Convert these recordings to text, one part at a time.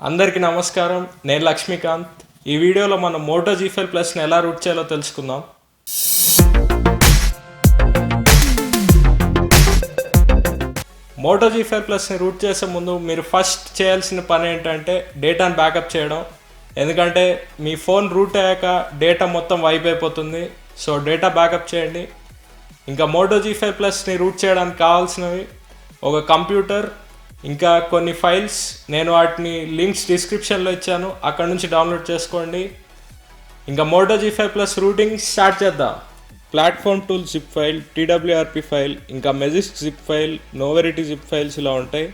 అందరికీ నమస్కారం. నేను లక్ష్మీకాంత్. ఈ వీడియోలో మనం మోటో G5 ప్లస్ని ఎలా రూట్ చేయాలో తెలుసుకుందాం. మోటో G5 ప్లస్ని రూట్ చేసే ముందు మీరు ఫస్ట్ చేయాల్సిన పని ఏంటంటే డేటాను బ్యాకప్ చేయడం. ఎందుకంటే మీ ఫోన్ రూట్ అయ్యాక డేటా మొత్తం వైప్ అయిపోతుంది. సో డేటా బ్యాకప్ చేయండి. ఇంకా మోటో G5 ప్లస్ని రూట్ చేయడానికి కావాల్సినవి ఒక కంప్యూటర్, ఇంకా కొన్ని ఫైల్స్. నేను వాటిని లింక్స్ డిస్క్రిప్షన్లో ఇచ్చాను, అక్కడ నుంచి డౌన్లోడ్ చేసుకోండి. ఇంకా Moto G5 plus rooting start చేద్దాం. Platform tool zip file, TWRP file, ఇంకా Magisk zip file, no verity zip files ఇలా ఉంటాయి.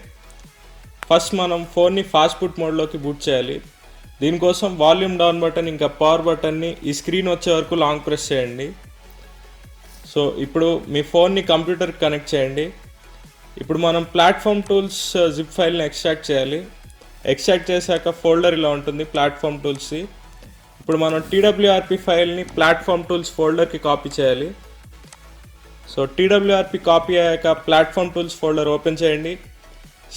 ఫస్ట్ మనం ఫోన్ని ఫాస్ట్ బూట్ మోడ్లోకి బూట్ చేయాలి. దీనికోసం వాల్యూమ్ డౌన్ బటన్ ఇంకా పవర్ బటన్ని ఈ స్క్రీన్ వచ్చే వరకు లాంగ్ ప్రెస్ చేయండి. సో ఇప్పుడు మీ ఫోన్ని కంప్యూటర్కి కనెక్ట్ చేయండి. ఇప్పుడు మనం ప్లాట్ఫామ్ టూల్స్ జిప్ ఫైల్ని ఎక్స్ట్రాక్ట్ చేయాలి. ఎక్స్ట్రాక్ట్ చేశాక ఫోల్డర్ ఇలా ఉంటుంది ప్లాట్ఫామ్ టూల్స్ది. ఇప్పుడు మనం TWRP ఫైల్ని ప్లాట్ఫామ్ టూల్స్ ఫోల్డర్కి కాపీ చేయాలి. సో TWRP కాపీ అయ్యాక ప్లాట్ఫామ్ టూల్స్ ఫోల్డర్ ఓపెన్ చేయండి.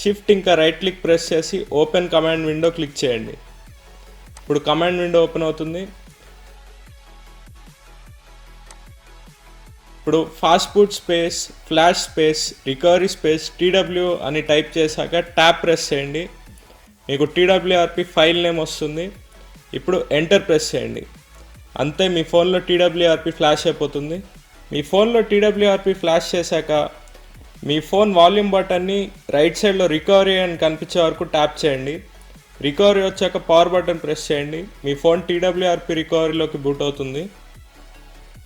షిఫ్ట్ ఇంకా రైట్ క్లిక్ ప్రెస్ చేసి ఓపెన్ కమాండ్ విండో క్లిక్ చేయండి. ఇప్పుడు కమాండ్ విండో ఓపెన్ అవుతుంది. ఇప్పుడు fast boot space, flash space, recovery space, TW అని టైప్ చేశాక ట్యాప్ ప్రెస్ చేయండి. మీకు TWRP ఫైల్ నేమ్ వస్తుంది. ఇప్పుడు ఎంటర్ ప్రెస్ చేయండి. అంతే, మీ ఫోన్లో TWRP ఫ్లాష్ అయిపోతుంది. మీ ఫోన్లో TWRP ఫ్లాష్ చేశాక మీ ఫోన్ వాల్యూమ్ బటన్ని రైట్ సైడ్లో రికవరీ అని కనిపించే వరకు ట్యాప్ చేయండి. రికవరీ వచ్చాక పవర్ బటన్ ప్రెస్ చేయండి. మీ ఫోన్ TWRP రికవరీలోకి బూట్ అవుతుంది.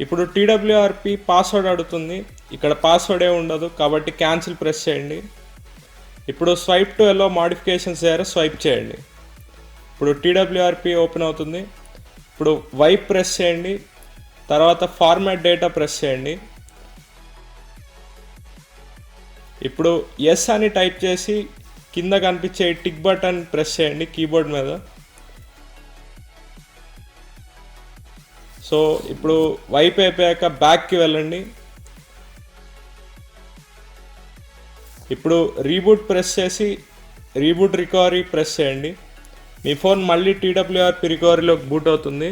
ఇప్పుడు TWRP పాస్వర్డ్ అడుగుతుంది. ఇక్కడ పాస్వర్డే ఉండదు కాబట్టి క్యాన్సిల్ ప్రెస్ చేయండి. ఇప్పుడు స్వైప్ టు ఎలో మాడిఫికేషన్స్ ద్వారా స్వైప్ చేయండి. ఇప్పుడు TWRP ఓపెన్ అవుతుంది. ఇప్పుడు వైప్ ప్రెస్ చేయండి. తర్వాత ఫార్మాట్ డేటా ప్రెస్ చేయండి. ఇప్పుడు ఎస్ అని టైప్ చేసి కింద కనిపించే టిక్ బటన్ ప్రెస్ చేయండి కీబోర్డ్ మీద. సో ఇప్పుడు వైప్ అయిపోయాక బ్యాక్కి వెళ్ళండి. ఇప్పుడు రీబూట్ ప్రెస్ చేసి రీబూట్ రికవరీ ప్రెస్ చేయండి. మీ ఫోన్ మళ్ళీ TWRP రికవరీలోకి బూట్ అవుతుంది.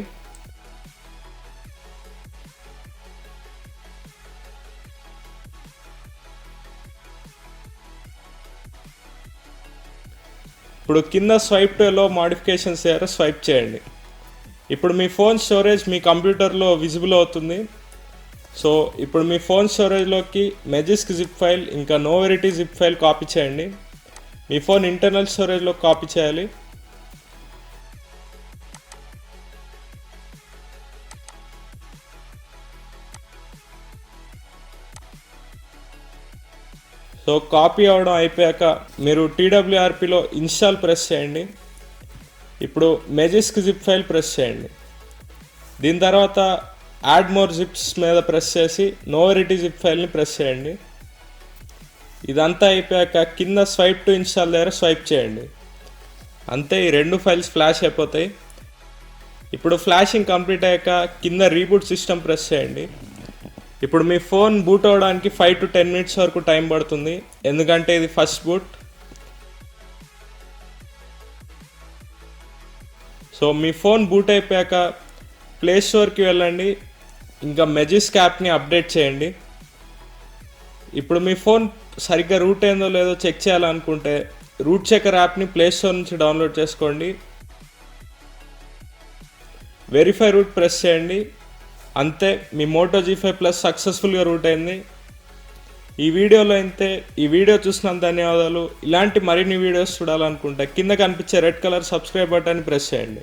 ఇప్పుడు కింద స్వైప్ టు ఎలో మాడిఫికేషన్స్ ద్వారా స్వైప్ చేయండి. ఇప్పుడు మీ ఫోన్ స్టోరేజ్ మీ కంప్యూటర్లో విజిబుల్ అవుతుంది. సో ఇప్పుడు మీ ఫోన్ స్టోరేజ్లోకి మెజిస్క్ జిప్ ఫైల్ ఇంకా నోవెరిటీ జిప్ ఫైల్ కాపీ చేయండి. మీ ఫోన్ ఇంటర్నల్ స్టోరేజ్లో కాపీ చేయాలి. సో కాపీ అవ్వడం అయిపోయాక మీరు TWRPలో ఇన్స్టాల్ ప్రెస్ చేయండి. ఇప్పుడు మెజిస్క్ జిప్ ఫైల్ ప్రెస్ చేయండి. దీని తర్వాత యాడ్ మోర్ జిప్స్ మీద ప్రెస్ చేసి నోవెరిటీ జిప్ ఫైల్ని ప్రెస్ చేయండి. ఇదంతా అయిపోయాక కింద స్వైప్ టు ఇన్స్టాల్ దగ్గర స్వైప్ చేయండి. అంతే, ఈ రెండు ఫైల్స్ ఫ్లాష్ అయిపోతాయి. ఇప్పుడు ఫ్లాషింగ్ కంప్లీట్ అయ్యాక కింద రీబూట్ సిస్టమ్ ప్రెస్ చేయండి. ఇప్పుడు మీ ఫోన్ బూట్ అవ్వడానికి 5 to 10 minutes వరకు టైం పడుతుంది, ఎందుకంటే ఇది ఫస్ట్ బూట్. సో మీ ఫోన్ బూట్ అయిపోయాక ప్లే స్టోర్కి వెళ్ళండి. ఇంకా మెజిస్క్ యాప్ని అప్డేట్ చేయండి. ఇప్పుడు మీ ఫోన్ సరిగ్గా రూట్ అయిందో లేదో చెక్ చేయాలనుకుంటే రూట్ చెకర్ యాప్ని ప్లే స్టోర్ నుంచి డౌన్లోడ్ చేసుకోండి. వెరిఫై రూట్ ప్రెస్ చేయండి. అంతే, మీ మోటో G5 ప్లస్ సక్సెస్ఫుల్గా రూట్ అయింది. ఈ వీడియోలో అయితే ఈ వీడియో చూసినందుకు ధన్యవాదాలు. ఇలాంటి మరిన్ని వీడియోస్ చూడాలనుకుంటే కింద కనిపించే రెడ్ కలర్ సబ్స్క్రైబ్ బటన్ని ప్రెస్ చేయండి.